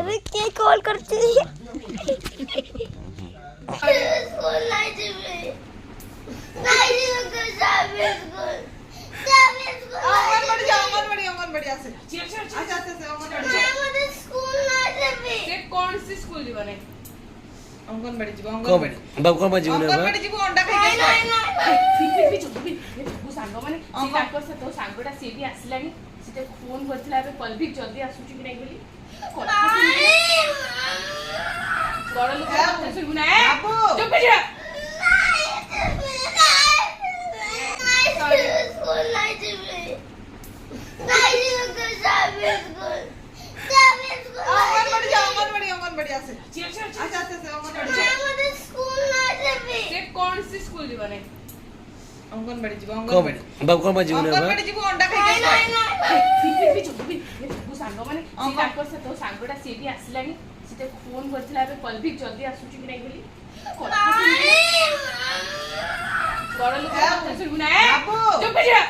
अरे के कॉल करती है स्कूल नहीं जीवे नहीं जीवे जावे स्कूल अंगनवाड़ी আছে আচ্ছা अंगनवाड़ी আমাদের স্কুল नहीं जीवे से कौन सी स्कूल जीवन है अंगनवाड़ी जीव अंगनवाड़ी बाबू कौन जीवन है अंगनवाड़ी जीव अंडा खाई भी चुप भी वो सांग माने सी ताकर से तो सांगटा सी भी आसलानी सीते फोन करथिला बे पल्भिक जल्दी आसुची कि नहीं बोली बड़ लोग কথা শুনবো না চুপ করে যা स्कूल नहीं जीवे नहीं जीवे जावे स्कूल अंगनवाड़ी আছে আচ্ছা अंगनवाड़ी আমাদের স্কুল नहीं जीवे से कौन सी स्कूल जीवन है अंगनवाड़ी जीव अंगनवाड़ी बाबू कौन जीवन है अंगनवाड़ी जीव अंडा खाई भी चुप भी वो सांग माने सी ताकर से तो सांगटा सी भी आसलानी सीते फोन करथिला बे पल्भिक जल्दी आसुची कि नहीं बोली बड़ लोग কথা শুনবো না চুপ করে যা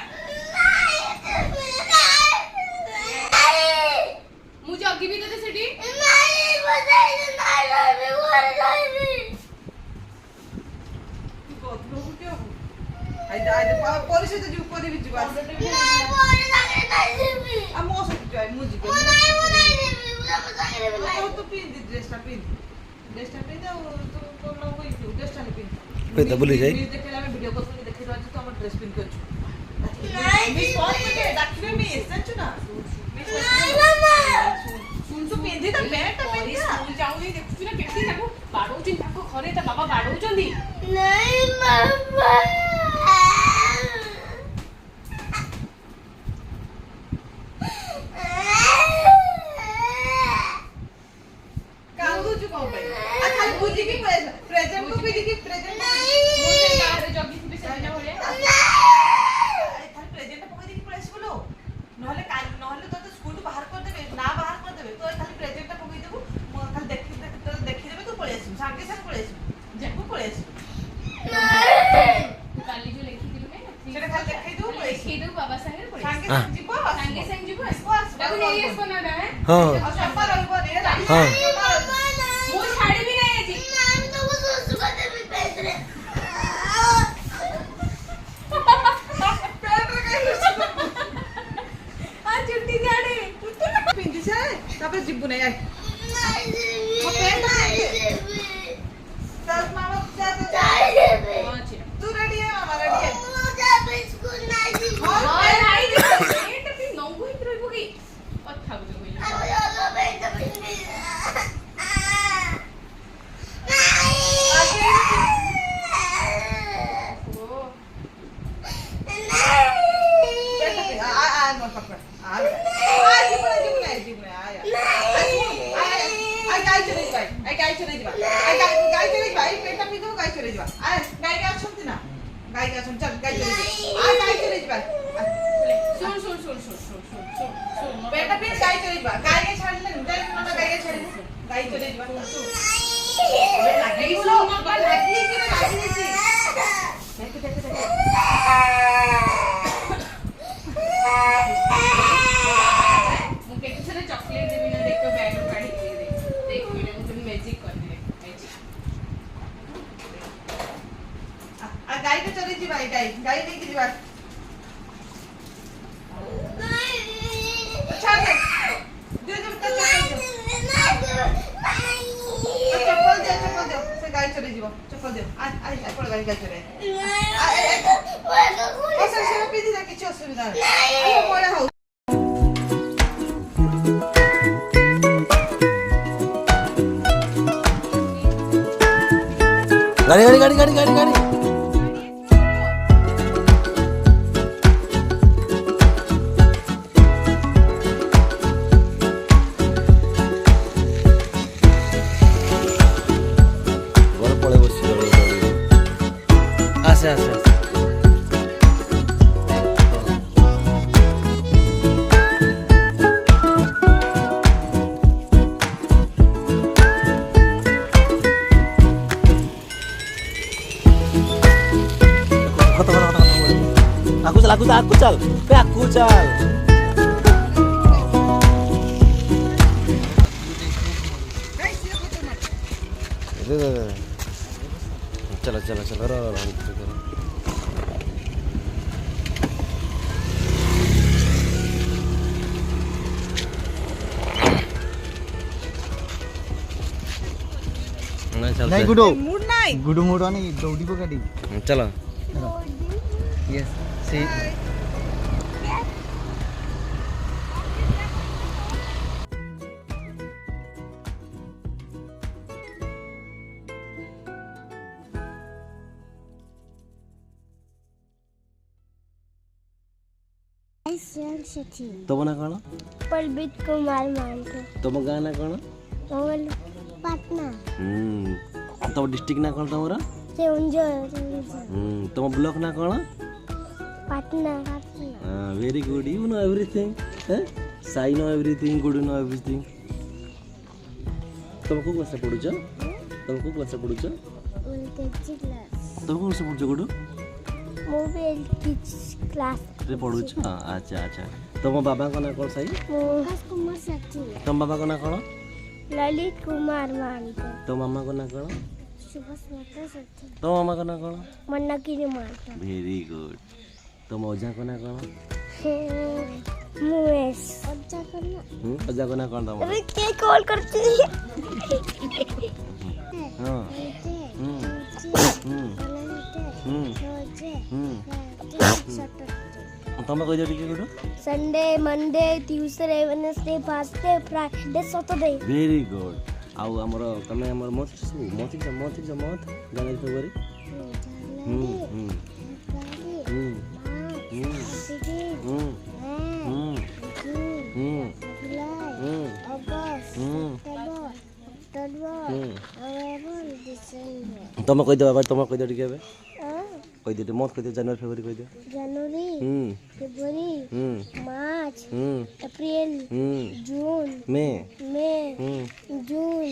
मु जगिबी तते सेठी नहीं बजाई नहीं रहबे घर रहबे ପରିଷଦ ଯିବୁ କରିବି ଯିବା नहीं बोल सके नहीं जीवे आ ମୋ ସହିତ ଯାଇ ମୁଁ ଯିବି नहीं बोलाई जीवे हम सके नहीं ତୁ ପିନ୍ଧି ଡ୍ରେସଟା ଆଉ ତୁ କୋନ ହୋଇଛୁ ଡ୍ରେସଟା ପିନ୍ଧି पे तो बोली जाई ଦେଖିଲା ଆମେ ଭିଡିଓ କଲ୍ କରି ଦେଖେଇ ଦଉଛୁ ତୁ ଆମ ଡ୍ରେସ ପିନ୍ଧି ଅଛୁ नहीं ମିସ୍ जीवे କଲ୍ କରି ଡାକିବେ ମିସ୍ ଜାଣିଛୁ ନା नहीं मामा सुन ତୁ ପିନ୍ଧି ତା ପ୍ୟାଣ୍ଟଟା परी ପିନ୍ଧି स्कूल जाऊनी देखुछु ना केती ताको बाडौची ताको घरे ता बाबा बाडौचंदी नहीं मामा କାନ୍ଦୁଛୁ କଣ ପାଇଁ ଆ ଖାଲି ବୁଝିକି ପ୍ରେଜେଣ୍ଟ କୁ ବି ଦେଖି ପ୍ରେଜେଣ୍ଟ मो से गारे जगी थी से ना होले ଖାଲି ପ୍ରେଜେଣ୍ଟ ପକେଇ ଦେଇକି ପଳେଇ ଆସିବୁ ଲୋ ନହେଲେ ତତେ ସ୍କୁଲରୁ ବାହାର କରିଦେବେ ନା ବାହାର କରିଦେବେ ତୁ ଖାଲି ପ୍ରେଜେଣ୍ଟଟା ପକେଇ ଦେବୁ ମୁଁ ଖାଲି ଦେଖିଦେବେ ତୁ ପଳେଇ ଆସିବୁ ସାଙ୍ଗେ ସାଙ୍ଗେ ପଳେଇ ଆସିବୁ ଯେକୁ ପଳେଇ ଆସିବୁ काली जो लिखी थी मैं ସେଟା ଖାଲି ଦେଖେଇ ଦେବୁ ପଳେଇ ଆସିବୁ लिखी दो बाबा संगे पड़े ସାଙ୍ଗେ हाँ। ସାଙ୍ଗେ ଯିବ संगे संग जीबो ଆସିବ ताको नहीं एस बनाना है हां ଆଉ ସଫା ରହିବନି ହେଲା हाँ। मो छाड़ी भी नहीं आजी नहीं तो वो सोचू का दे भी पैसे रे आ छुट्टी जाने ପିନ୍ଧି ସାରେ ତାପରେ ଯିବୁ ନାହିଁ नहीं जीवे ମୋ ପ୍ୟାଣ୍ଟ नहीं ପିନ୍ଧି जीवे ତା ମାମା नहीं जीवे अच्छा ତୁ ରେଡି ହେ ମାମା ରେଡି ହେ मुझे स्कूल नहीं जीवे और और आई पेट भी नंगो ही रहबो की कथा बुझो बोली अब योगा बैठ बिंदी ओ सुन सुन सुन सुन सुन सुन सुन सुन बेटा प्लीज गाय चले जा गाय के छाड़ ले गाय नंदा गाय छाड़ गाय चले जा अरे लगी बोलो लगी कि ना लगी थी देख देख देख मुके किसी ने चॉकलेट देबी ना देखो बैग काढी दे देख मैंने मुझे मैजिक कर दे मैजिक आ गाय के चले जी भाई गाय गाय लेके जीवा छाड़ दे दे दे चप्पल दे से गाय चले जीवा चप्पल दे आ चप्पल गाय गाय चले ओ सर से पीदी ना किछ असुविधा नहीं पड़े हो गाड़ी गाड़ी गाड़ी गाड़ी गाड़ी ঘরে পড়ে বসছি আচ্ছা আচ্ছা aku cal, aku cal. दे दे दे चलो चलो चलो रो रो नाही गुडो मूड नाही गुडू मुडो आणि दौडी बघाडी चलो यस सी तुम ना कौन पलबित कुमार मानकर तुम गाँ ना कौन मोबाइल पाटना तुम डिस्ट्रिक्ट ना कौन तुमरा से उंजो तुम ब्लॉक ना कौन Patna very good you know everything Sai know everything good know everything तुम को क्लास पढुछ तुम को क्लास पढुछ उनके क्लास तुम को क्लास पढुछ गुड मोबाइल क्लास रे पढुछ अच्छा अच्छा तुम बाबा को ना कौन साई मोहस कुमार सची तुम बाबा को ना कौन ललित कुमार मानकर तुम मामा को ना कौन सुभाष माता सची तुम मामा को ना कौन मन्नकी मानकर वेरी गुड तुम ओजा को ना कौन मुएस अच्छा करना ओजा को ना कौन तुम अरे क्या कॉल करती है हां तुम कोई जड़ी के good Sunday Monday Tuesday Wednesday Thursday Friday Saturday very good आउ हमर तमे हमर मत मत जाने फेब्रुआरी तुम कह दो तुम कह दो के कह दे मत कह दे जनवरी फेब्रुआरी कह दे जनवरी फरवरी मार्च अप्रैल जून मई जून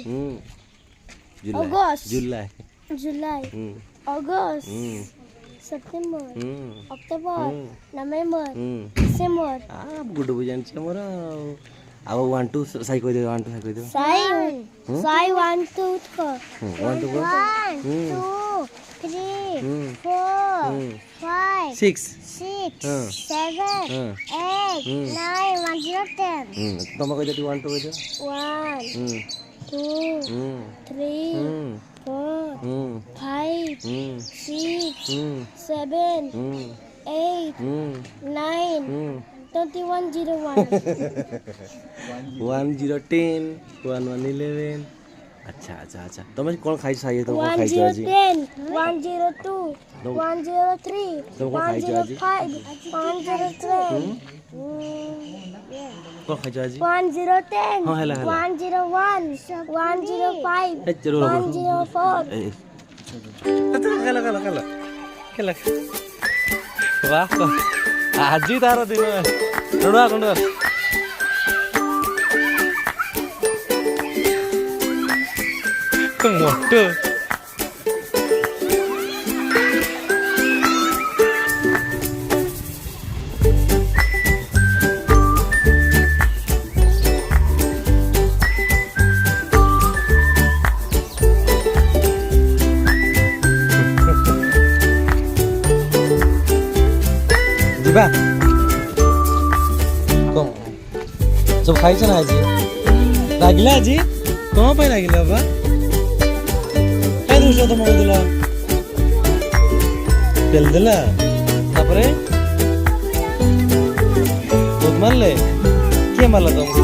अगस्त जुलाई अगस्त सेप्टेम्बर अक्टोबर नवंबर डिसेम्बर गुड बुझान छ मोर अब 1 2 साई कह दे 1 2 साई कह दे साई 1 2 1 2 2 3 4 5 6 6 7 8 9 1 0 10 तुम कह दे 1 2 कह दे 1 2 3 4 5 6 7 8 9 2101 1 0 10 1 1 11 अच्छा अच्छा अच्छा तुम कौन खाई चाहिए तो कौन खाई जो आज 102 103 तुम कौन खाई जो आज 103 कौन खाई जो आज 1010 हां हेला 101 105 ए चलो 104 ए खेला वाह आज तार दिन रणुआ कंडुआ मोटो ଯିବା କଣ ସବୁ ଖାଇଛ ନା ଆଜି ଲାଗିଲା ଆଜି କଣ ପାଇଁ ଲାଗିଲା ବାବା କାଇଁ ଦଉଛ ତମ ଦେଲ ତେଲ ଦେଲା ତାପରେ ବହୁତ ମାରିଲେ କିଏ ମାରିଲା ତମକୁ